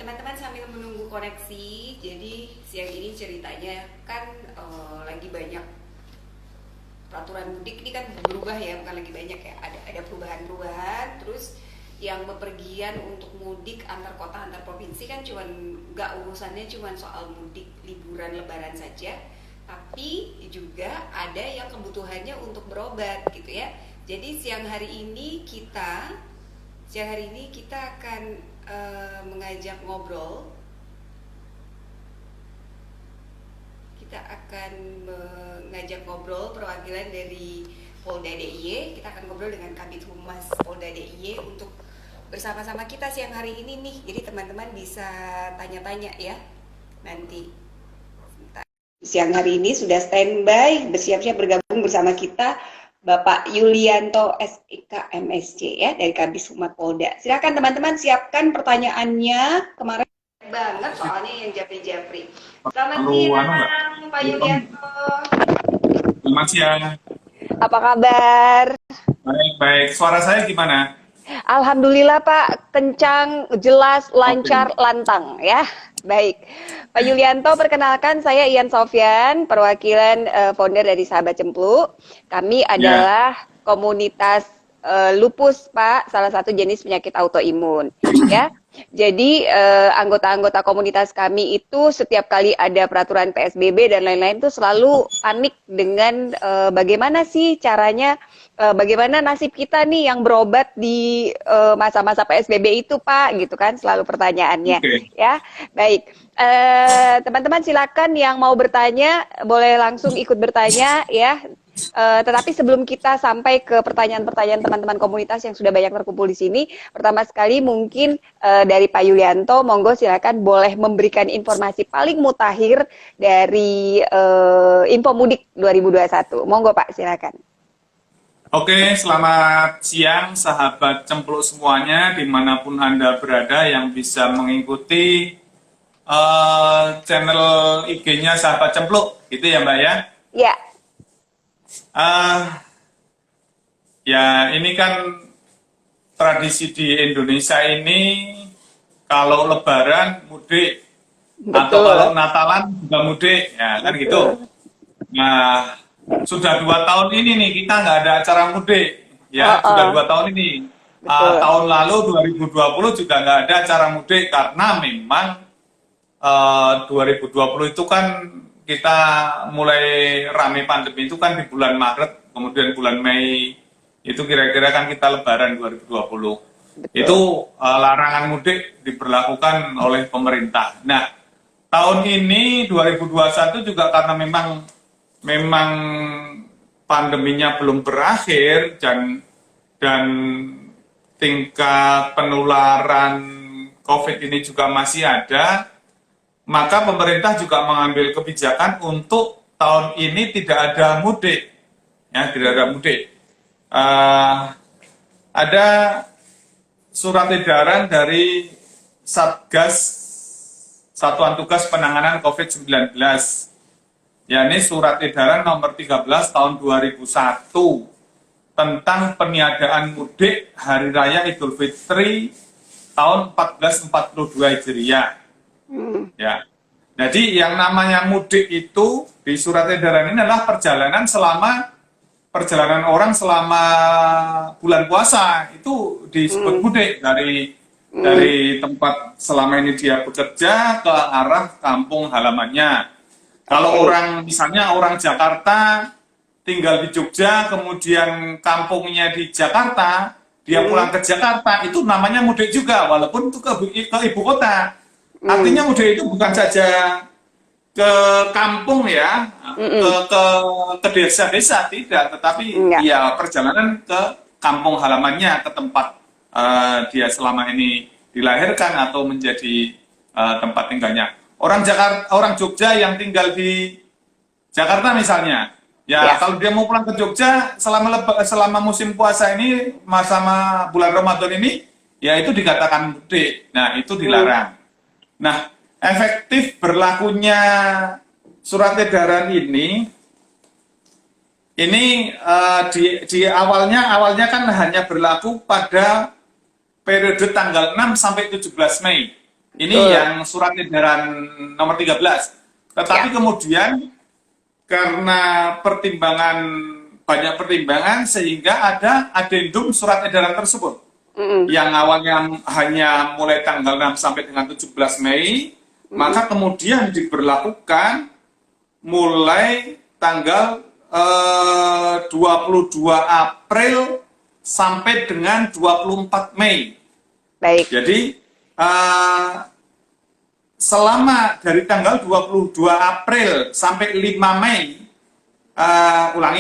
teman-teman sambil menunggu koneksi, jadi siang ini ceritanya kan lagi banyak peraturan mudik ini kan berubah ya, bukan lagi banyak ya, ada perubahan-perubahan. Terus yang bepergian untuk mudik antar kota antar provinsi kan cuman nggak urusannya cuman soal mudik liburan lebaran saja, tapi juga ada yang kebutuhannya untuk berobat gitu ya. Jadi siang hari ini kita akan mengajak ngobrol. Kita akan mengajak ngobrol perwakilan dari Polda DIY. Kita akan ngobrol dengan Kabid Humas Polda DIY untuk bersama-sama kita siang hari ini nih. Jadi teman-teman bisa tanya-tanya ya nanti. Siang hari ini sudah standby, bersiap-siap bergabung bersama kita Bapak Yulianto SIK MSC ya dari Kabid Humas Polda. Silakan teman-teman siapkan pertanyaannya. Kemarin banget soalnya yang japri-japri. Selamat siang Pak Yulianto. Selamat siang. Apa kabar? Baik. Suara saya gimana? Alhamdulillah Pak, kencang, jelas, lancar, lantang ya. Baik, Pak Yulianto, perkenalkan saya Ian Sofyan, perwakilan founder dari Sahabat Cemplu. Kami adalah komunitas lupus Pak, salah satu jenis penyakit autoimun ya. Jadi anggota-anggota komunitas kami itu setiap kali ada peraturan PSBB dan lain-lain itu selalu panik dengan bagaimana sih caranya, bagaimana nasib kita nih yang berobat di masa-masa PSBB itu Pak, gitu kan selalu pertanyaannya. Ya. Baik, teman-teman silakan yang mau bertanya boleh langsung ikut bertanya ya. Tetapi sebelum kita sampai ke pertanyaan-pertanyaan teman-teman komunitas yang sudah banyak terkumpul di sini, pertama sekali mungkin dari Pak Yulianto, monggo silakan boleh memberikan informasi paling mutakhir dari Info Mudik 2021. Monggo Pak, silakan. Oke, selamat siang sahabat Cemplu semuanya, dimanapun Anda berada yang bisa mengikuti channel IG-nya Sahabat Cemplu, gitu ya Mbak ya? Ya. Ya, ini kan tradisi di Indonesia ini, kalau Lebaran mudik, atau kalau Natalan juga mudik, ya kan gitu. Nah, sudah 2 tahun ini nih kita nggak ada acara mudik, ya sudah 2 tahun ini. Tahun lalu 2020 juga nggak ada acara mudik karena memang 2020 itu kan kita mulai rame pandemi itu kan di bulan Maret, kemudian bulan Mei itu kira-kira kan kita Lebaran 2020. Itu larangan mudik diberlakukan oleh pemerintah. Nah, tahun ini 2021 juga karena memang pandeminya belum berakhir dan tingkat penularan COVID ini juga masih ada, maka pemerintah juga mengambil kebijakan untuk tahun ini tidak ada mudik, ya tidak ada mudik. Ada surat edaran dari Satgas Satuan Tugas Penanganan COVID-19, yakni surat edaran nomor 13 tahun 2001 tentang peniadaan mudik Hari Raya Idul Fitri tahun 1442 Hijriah. Ya. Jadi yang namanya mudik itu di surat edaran ini adalah perjalanan orang selama bulan puasa, itu disebut mudik dari tempat selama ini dia bekerja ke arah kampung halamannya. Kalau misalnya orang Jakarta tinggal di Jogja, kemudian kampungnya di Jakarta, dia pulang ke Jakarta, itu namanya mudik juga, walaupun itu ke ibu kota. Artinya mudik itu bukan saja ke kampung ya, ke desa-desa, tidak, tetapi ya perjalanan ke kampung halamannya, ke tempat dia selama ini dilahirkan atau menjadi tempat tinggalnya. Orang Jogja yang tinggal di Jakarta misalnya, kalau dia mau pulang ke Jogja selama musim puasa ini, sama bulan Ramadan ini, ya itu dikatakan mudik. Nah, itu dilarang. Nah, efektif berlakunya surat edaran ini di awalnya kan hanya berlaku pada periode tanggal 6 sampai 17 Mei. Ini yang surat edaran nomor 13. Tetapi kemudian karena banyak pertimbangan sehingga ada adendum surat edaran tersebut. Yang awalnya hanya mulai tanggal 6 sampai dengan 17 Mei, maka kemudian diberlakukan mulai tanggal 22 April sampai dengan 24 Mei. Baik. Jadi selama dari tanggal 22 April sampai 5 Mei,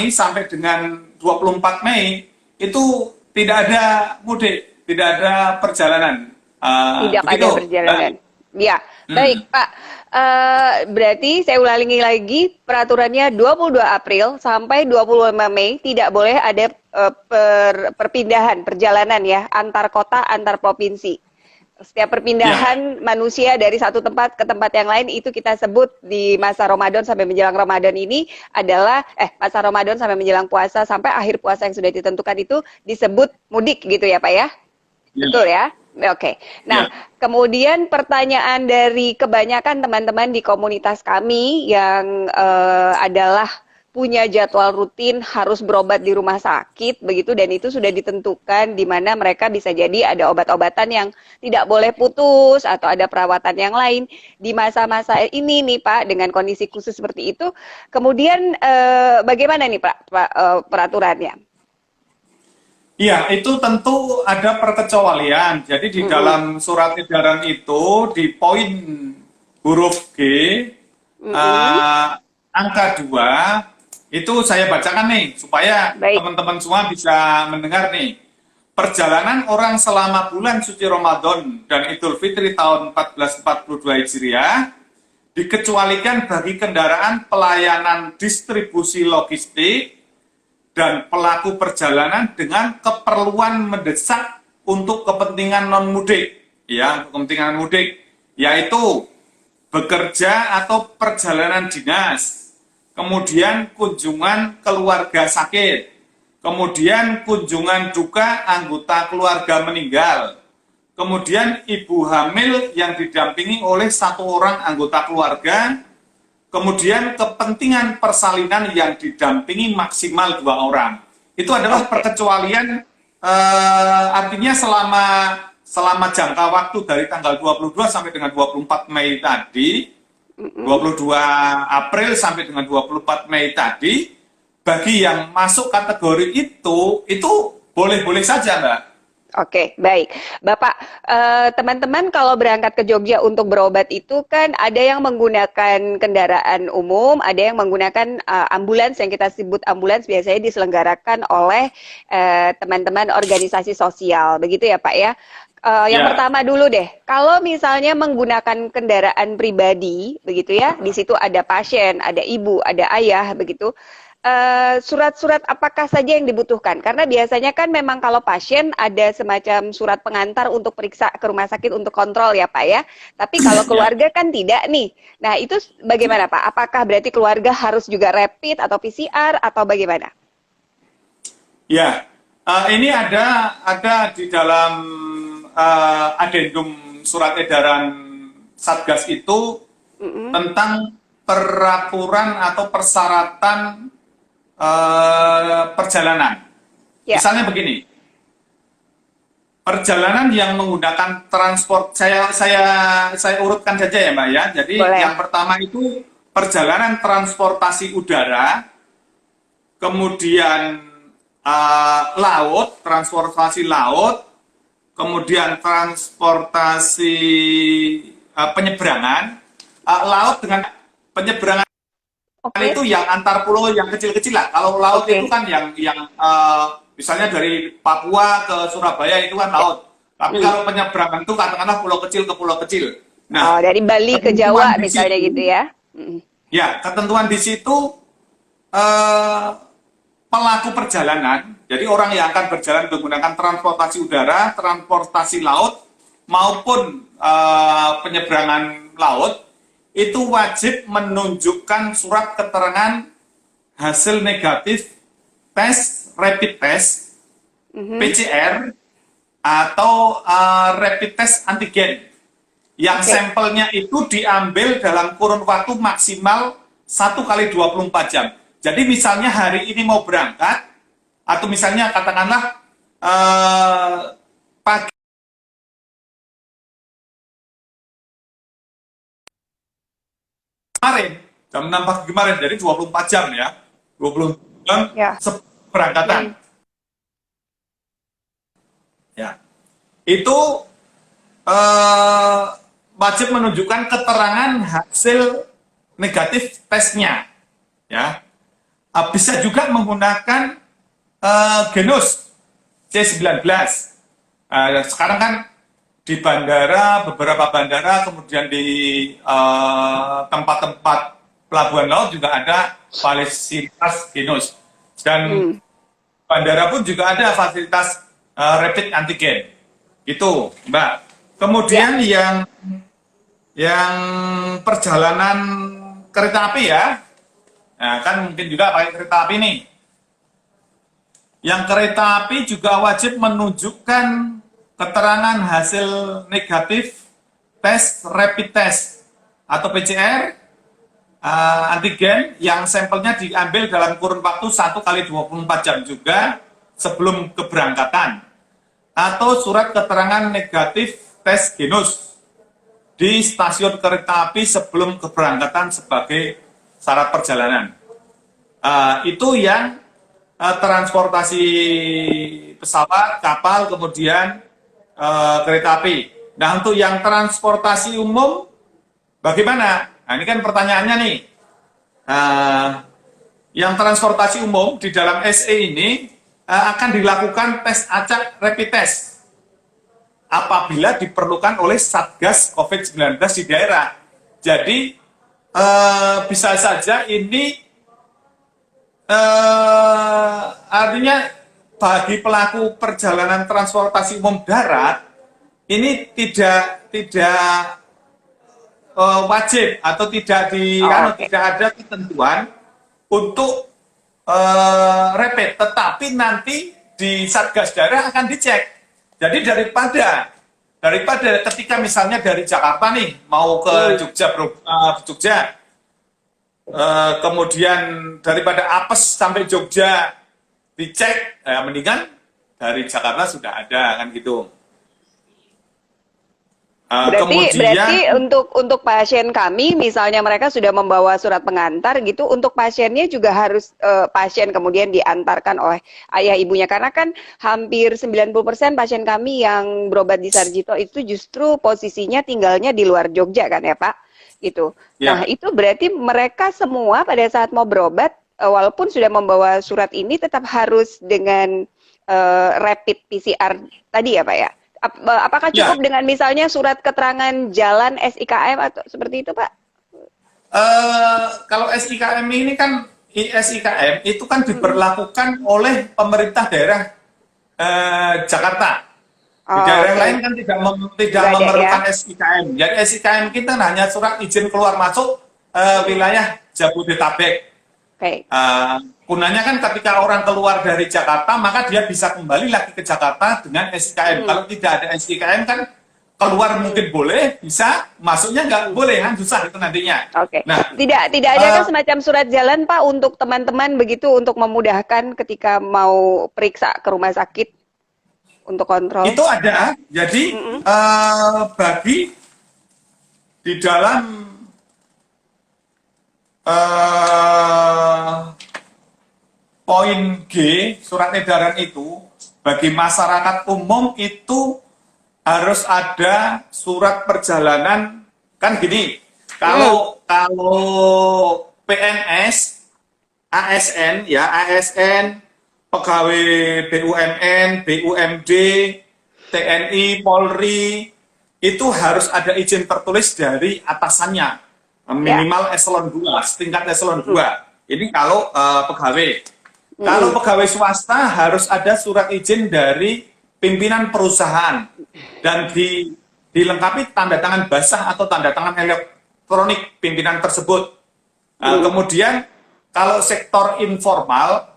sampai dengan 24 Mei, itu tidak ada mudik, tidak ada perjalanan. Tidak ada perjalanan. Ya, baik Pak. Berarti saya ulangi lagi, peraturannya 22 April sampai 25 Mei tidak boleh ada perpindahan perjalanan ya, antar kota, antar provinsi. Setiap perpindahan manusia dari satu tempat ke tempat yang lain itu kita sebut di masa Ramadan sampai menjelang Ramadan ini adalah masa Ramadan sampai menjelang puasa sampai akhir puasa yang sudah ditentukan itu disebut mudik gitu ya Pak ya? Betul ya? Oke. Nah, kemudian pertanyaan dari kebanyakan teman-teman di komunitas kami yang adalah punya jadwal rutin harus berobat di rumah sakit begitu, dan itu sudah ditentukan di mana mereka bisa jadi ada obat-obatan yang tidak boleh putus atau ada perawatan yang lain di masa-masa ini nih Pak, dengan kondisi khusus seperti itu. Kemudian bagaimana nih Pak peraturannya? Iya, itu tentu ada perkecualian. Jadi di dalam surat edaran itu di poin huruf G angka 2 itu saya bacakan nih supaya teman-teman semua bisa mendengar nih. Perjalanan orang selama bulan suci Ramadan dan Idul Fitri tahun 1442 Hijriah dikecualikan bagi kendaraan pelayanan distribusi logistik dan pelaku perjalanan dengan keperluan mendesak untuk kepentingan non-mudik, ya, kepentingan mudik, yaitu bekerja atau perjalanan dinas, kemudian kunjungan keluarga sakit, kemudian kunjungan duka anggota keluarga meninggal, kemudian ibu hamil yang didampingi oleh 1 orang anggota keluarga, kemudian kepentingan persalinan yang didampingi maksimal 2 orang. Itu adalah perkecualian, artinya selama jangka waktu dari tanggal 22 sampai dengan 24 Mei tadi, 22 April sampai dengan 24 Mei tadi, bagi yang masuk kategori itu boleh-boleh saja Mbak. Oke, baik. Bapak, teman-teman kalau berangkat ke Jogja untuk berobat itu kan ada yang menggunakan kendaraan umum, ada yang menggunakan ambulans, yang kita sebut ambulans biasanya diselenggarakan oleh teman-teman organisasi sosial, begitu ya Pak ya? Yang pertama dulu deh, kalau misalnya menggunakan kendaraan pribadi, begitu ya, di situ ada pasien, ada ibu, ada ayah, begitu. Surat-surat apakah saja yang dibutuhkan? Karena biasanya kan memang kalau pasien ada semacam surat pengantar untuk periksa ke rumah sakit untuk kontrol ya Pak ya. Tapi kalau keluarga kan tidak nih. Nah itu bagaimana Pak? Apakah berarti keluarga harus juga rapid atau PCR atau bagaimana? Ya, ini ada di dalam adendum surat edaran Satgas itu tentang peraturan atau persyaratan perjalanan. Misalnya begini, perjalanan yang menggunakan transport, saya urutkan saja ya Mbak ya. Jadi yang pertama itu perjalanan transportasi udara, kemudian laut, transportasi laut, kemudian transportasi penyeberangan laut dengan penyeberangan itu yang antar pulau yang kecil-kecil lah. Kalau laut itu kan yang misalnya dari Papua ke Surabaya itu kan laut. Tapi kalau penyeberangan itu katakanlah pulau kecil ke pulau kecil. Nah, dari Bali ke Jawa misalnya gitu ya. Ya, ketentuan di situ pelaku perjalanan, jadi orang yang akan berjalan menggunakan transportasi udara, transportasi laut, maupun penyeberangan laut, itu wajib menunjukkan surat keterangan hasil negatif tes, rapid test, PCR, atau rapid test antigen, yang Oke. sampelnya itu diambil dalam kurun waktu maksimal 1 kali 24 jam. Jadi misalnya hari ini mau berangkat, atau misalnya katakanlah pagi kemarin, jam 6 pagi kemarin, jadi 24 jam ya, 24 jam Ya. berangkatan. Hmm. Ya, itu eh, wajib menunjukkan keterangan hasil negatif tesnya. Ya, bisa juga menggunakan genus C19. Sekarang kan di bandara, beberapa bandara, kemudian di tempat-tempat pelabuhan laut juga ada fasilitas genus. Dan bandara pun juga ada fasilitas rapid antigen. Itu, Mbak. Kemudian yang perjalanan kereta api ya. Nah, kan mungkin juga pakai kereta api nih. Yang kereta api juga wajib menunjukkan keterangan hasil negatif tes rapid test atau PCR antigen yang sampelnya diambil dalam kurun waktu 1 kali 24 jam juga sebelum keberangkatan, atau surat keterangan negatif tes genus di stasiun kereta api sebelum keberangkatan sebagai syarat perjalanan. Itu yang transportasi pesawat, kapal, kemudian kereta api. Nah, untuk yang transportasi umum bagaimana? Nah, ini kan pertanyaannya nih. Yang transportasi umum di dalam SE ini akan dilakukan tes acak rapid test apabila diperlukan oleh Satgas COVID-19 di daerah. Jadi bisa saja ini artinya bagi pelaku perjalanan transportasi umum darat ini tidak wajib atau tidak ada ketentuan untuk rapid, tetapi nanti di Satgas daerah akan dicek. Jadi daripada ketika misalnya dari Jakarta nih mau ke Jogja, kemudian daripada apes sampai Jogja dicek, mendingan dari Jakarta sudah ada kan gitu. Berarti untuk pasien kami, misalnya mereka sudah membawa surat pengantar gitu, untuk pasiennya juga harus pasien kemudian diantarkan oleh ayah ibunya, karena kan hampir 90% pasien kami yang berobat di Sarjito itu justru posisinya tinggalnya di luar Jogja kan ya Pak, gitu. Ya. Nah itu berarti mereka semua pada saat mau berobat, walaupun sudah membawa surat ini tetap harus dengan rapid PCR tadi ya Pak ya? Apakah cukup dengan misalnya surat keterangan jalan SIKM atau seperti itu, Pak? Kalau SIKM ini kan SIKM itu kan diberlakukan oleh pemerintah daerah Jakarta. Di daerah lain kan tidak memerlukan ya? SIKM. Jadi SIKM kita hanya surat izin keluar masuk wilayah Jabodetabek. Gunanya kan ketika orang keluar dari Jakarta, maka dia bisa kembali lagi ke Jakarta dengan SIKM. Kalau tidak ada SIKM kan keluar mungkin boleh, bisa, masuknya nggak boleh, kan susah itu nantinya. Nah, tidak ada kan semacam surat jalan Pak untuk teman-teman begitu untuk memudahkan ketika mau periksa ke rumah sakit untuk kontrol? Itu ada, jadi bagi di dalam poin G surat edaran itu, bagi masyarakat umum itu harus ada surat perjalanan. Kan gini, kalau PNS, ASN ya, ASN, pegawai BUMN, BUMD, TNI, Polri, itu harus ada izin tertulis dari atasannya, minimal eselon 2, setingkat eselon 2. Ini kalau pegawai. Kalau pegawai swasta harus ada surat izin dari pimpinan perusahaan dan dilengkapi tanda tangan basah atau tanda tangan elektronik pimpinan tersebut. Kemudian kalau sektor informal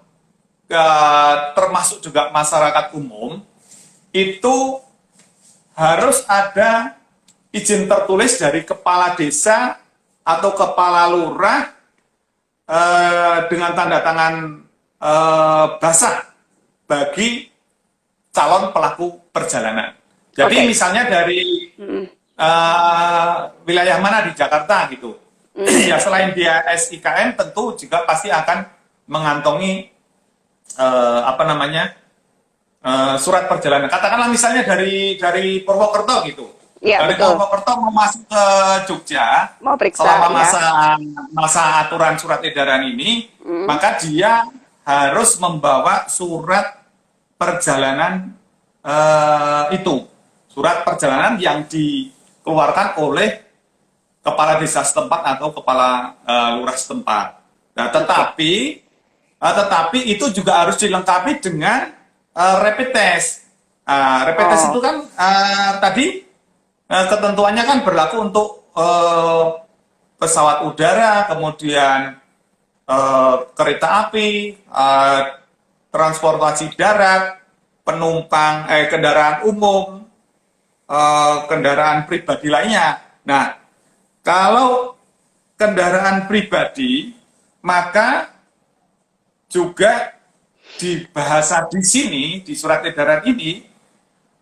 termasuk juga masyarakat umum itu harus ada izin tertulis dari kepala desa atau kepala lurah dengan tanda tangan basah bagi calon pelaku perjalanan. Jadi misalnya dari wilayah mana di Jakarta gitu, ya selain dia SIKM tentu juga pasti akan mengantongi surat perjalanan. Katakanlah misalnya dari Purwokerto gitu. Ya, Dari betul. Purwokerto mau masuk ke Jogja, Mau periksa, selama ya. masa aturan surat edaran ini, maka dia harus membawa surat perjalanan itu. Surat perjalanan yang dikeluarkan oleh kepala desa setempat atau kepala lurah setempat. Nah, tetapi itu juga harus dilengkapi dengan rapid test. Rapid test itu kan tadi ketentuannya kan berlaku untuk pesawat udara, kemudian kereta api, transportasi darat, penumpang, kendaraan umum, kendaraan pribadi lainnya. Nah, kalau kendaraan pribadi, maka juga di bahasa di sini, di surat edaran ini,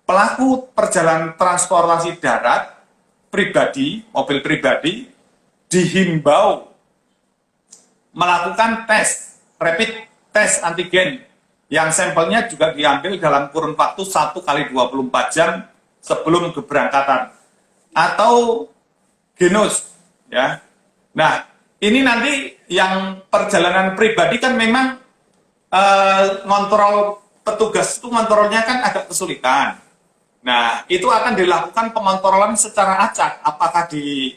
pelaku perjalanan transportasi darat pribadi, mobil pribadi, dihimbau melakukan tes, rapid test antigen, yang sampelnya juga diambil dalam kurun waktu 1 kali 24 jam sebelum keberangkatan, atau genus, ya. Nah, ini nanti yang perjalanan pribadi kan memang ngontrol petugas itu ngontrolnya kan agak kesulitan. Nah, itu akan dilakukan pengontrolan secara acak, apakah di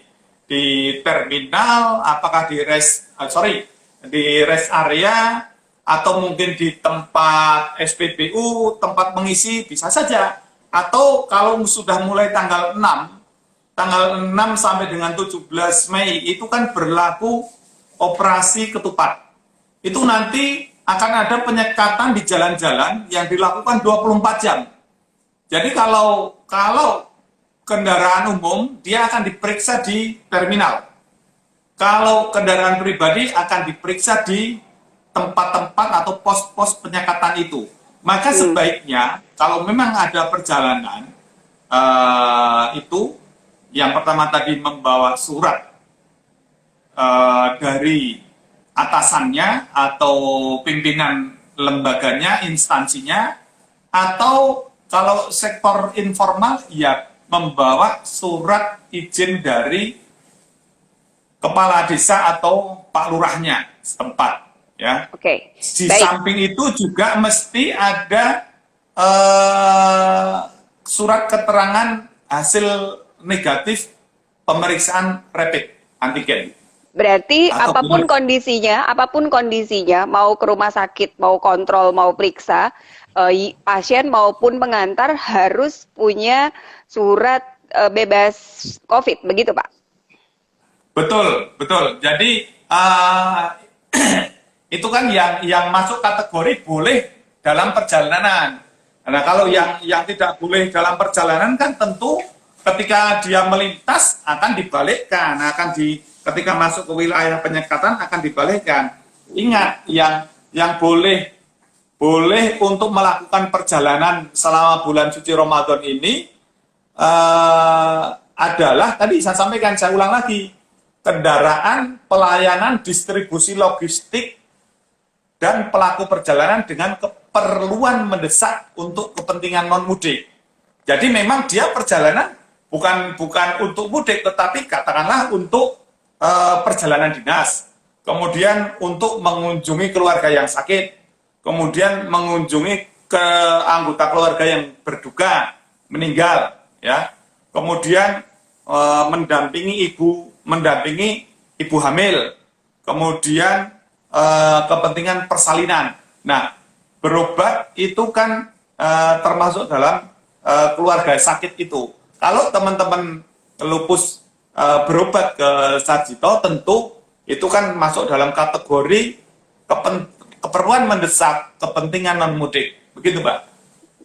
terminal, apakah di rest area, atau mungkin di tempat SPBU, tempat mengisi, bisa saja. Atau kalau sudah mulai tanggal 6 sampai dengan 17 Mei itu kan berlaku operasi ketupat. Itu nanti akan ada penyekatan di jalan-jalan yang dilakukan 24 jam. Jadi kalau kendaraan umum, dia akan diperiksa di terminal. Kalau kendaraan pribadi akan diperiksa di tempat-tempat atau pos-pos penyekatan itu. Maka sebaiknya, kalau memang ada perjalanan, itu yang pertama tadi membawa surat dari atasannya atau pimpinan lembaganya, instansinya, atau kalau sektor informal, ya membawa surat izin dari kepala desa atau Pak Lurahnya setempat, ya. Oke. Di Baik. samping itu juga mesti ada surat keterangan hasil negatif pemeriksaan rapid antigen. Berarti Atau apapun kondisinya, mau ke rumah sakit, mau kontrol, mau periksa, pasien maupun pengantar harus punya surat bebas COVID, begitu Pak? Betul. Jadi itu kan yang masuk kategori boleh dalam perjalanan. Nah, kalau yang tidak boleh dalam perjalanan kan tentu ketika dia melintas akan dibalikkan, ketika masuk ke wilayah penyekatan akan dibalikkan. Ingat, yang boleh untuk melakukan perjalanan selama bulan suci Ramadan ini adalah tadi saya sampaikan, saya ulang lagi, kendaraan pelayanan distribusi logistik dan pelaku perjalanan dengan keperluan mendesak untuk kepentingan non-mudik. Jadi memang dia perjalanan bukan untuk mudik, tetapi katakanlah untuk perjalanan dinas, kemudian untuk mengunjungi keluarga yang sakit, kemudian mengunjungi ke anggota keluarga yang berduka, meninggal, ya, kemudian mendampingi ibu hamil, kemudian kepentingan persalinan. Nah, berobat itu kan termasuk dalam keluarga sakit itu. Kalau teman-teman lupus berobat ke Sarjito, tentu itu kan masuk dalam kategori keperluan mendesak kepentingan non mudik, begitu Mbak?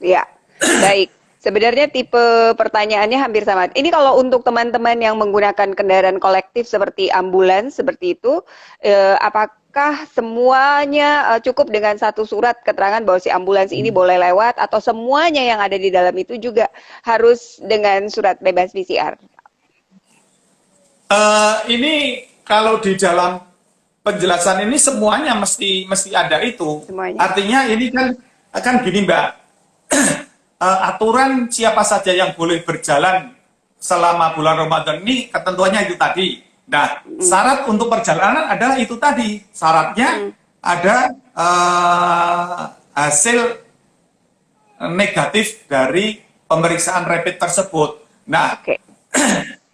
Ya, baik. Sebenarnya tipe pertanyaannya hampir sama. Ini kalau untuk teman-teman yang menggunakan kendaraan kolektif seperti ambulans seperti itu, apakah semuanya cukup dengan satu surat keterangan bahwa si ambulans ini boleh lewat, atau semuanya yang ada di dalam itu juga harus dengan surat bebas PCR? Ini kalau di dalam penjelasan ini semuanya mesti ada itu. Semuanya. Artinya ini kan gini Mbak, aturan siapa saja yang boleh berjalan selama bulan Ramadan ini ketentuannya itu tadi. Nah, syarat untuk perjalanan adalah itu tadi. Syaratnya ada hasil negatif dari pemeriksaan rapid tersebut. Nah, Oke.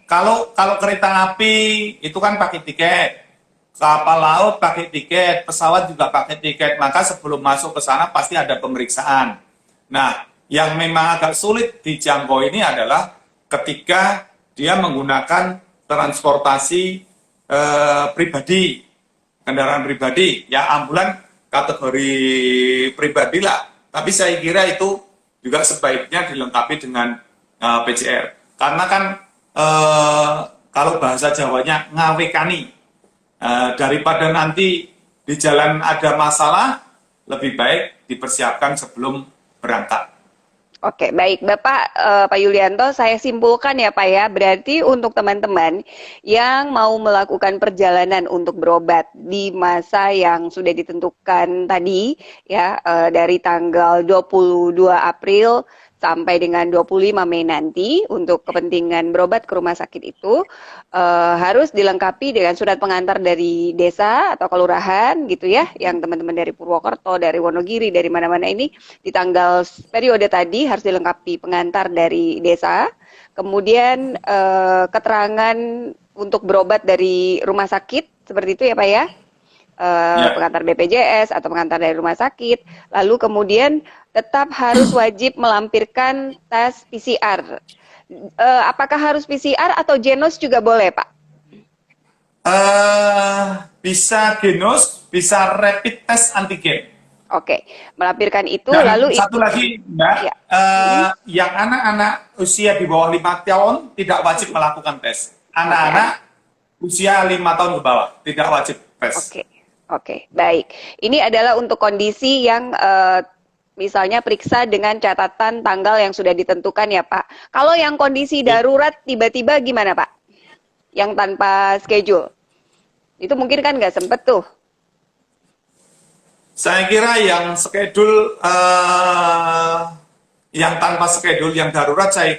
kalau kereta api itu kan pakai tiket, kapal laut pakai tiket, pesawat juga pakai tiket, maka sebelum masuk ke sana pasti ada pemeriksaan. Nah, yang memang agak sulit dijangkau ini adalah ketika dia menggunakan transportasi pribadi, kendaraan pribadi, ya ambulan kategori pribadi lah. Tapi saya kira itu juga sebaiknya dilengkapi dengan PCR. Karena kan kalau bahasa Jawanya ngawekani, daripada nanti di jalan ada masalah, lebih baik dipersiapkan sebelum berangkat. Oke, baik Bapak, Pak Yulianto, saya simpulkan ya Pak ya, berarti untuk teman-teman yang mau melakukan perjalanan untuk berobat di masa yang sudah ditentukan tadi ya, dari tanggal 22 April sampai dengan 25 Mei nanti untuk kepentingan berobat ke rumah sakit itu harus dilengkapi dengan surat pengantar dari desa atau kelurahan gitu ya, yang teman-teman dari Purwokerto, dari Wonogiri, dari mana-mana ini di tanggal periode tadi harus dilengkapi pengantar dari desa, kemudian keterangan untuk berobat dari rumah sakit seperti itu ya Pak ya. Pengantar BPJS atau pengantar dari rumah sakit, lalu kemudian tetap harus wajib melampirkan tes PCR. Apakah harus PCR atau genos juga boleh, Pak? Bisa genos, bisa rapid test antigen. Oke, melampirkan itu. Dan lalu satu itu, lagi Mbak, ya. Yang anak-anak usia di bawah 5 tahun tidak wajib melakukan tes. Anak-anak usia 5 tahun ke bawah tidak wajib tes. Oke, baik. Ini adalah untuk kondisi yang misalnya periksa dengan catatan tanggal yang sudah ditentukan ya Pak. Kalau yang kondisi darurat tiba-tiba gimana Pak? Yang tanpa schedule. Itu mungkin kan nggak sempet tuh. Saya kira yang schedule, yang tanpa schedule, yang darurat, saya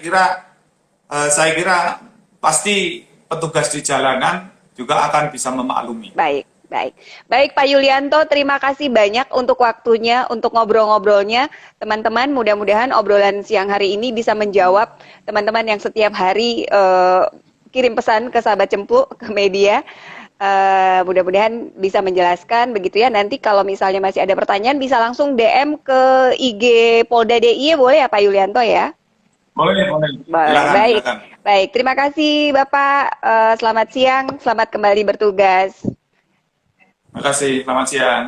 kira pasti petugas di jalanan juga akan bisa memaklumi. Baik Pak Yulianto, terima kasih banyak untuk waktunya, untuk ngobrol-ngobrolnya. Teman-teman, mudah-mudahan obrolan siang hari ini bisa menjawab teman-teman yang setiap hari kirim pesan ke Sahabat Cemplu, ke media. Mudah-mudahan bisa menjelaskan begitu ya. Nanti kalau misalnya masih ada pertanyaan bisa langsung DM ke IG Polda DIY, boleh ya Pak Yulianto ya? Boleh. Baik. Terima kasih Bapak. Selamat siang, selamat kembali bertugas. Terima kasih, selamat siang.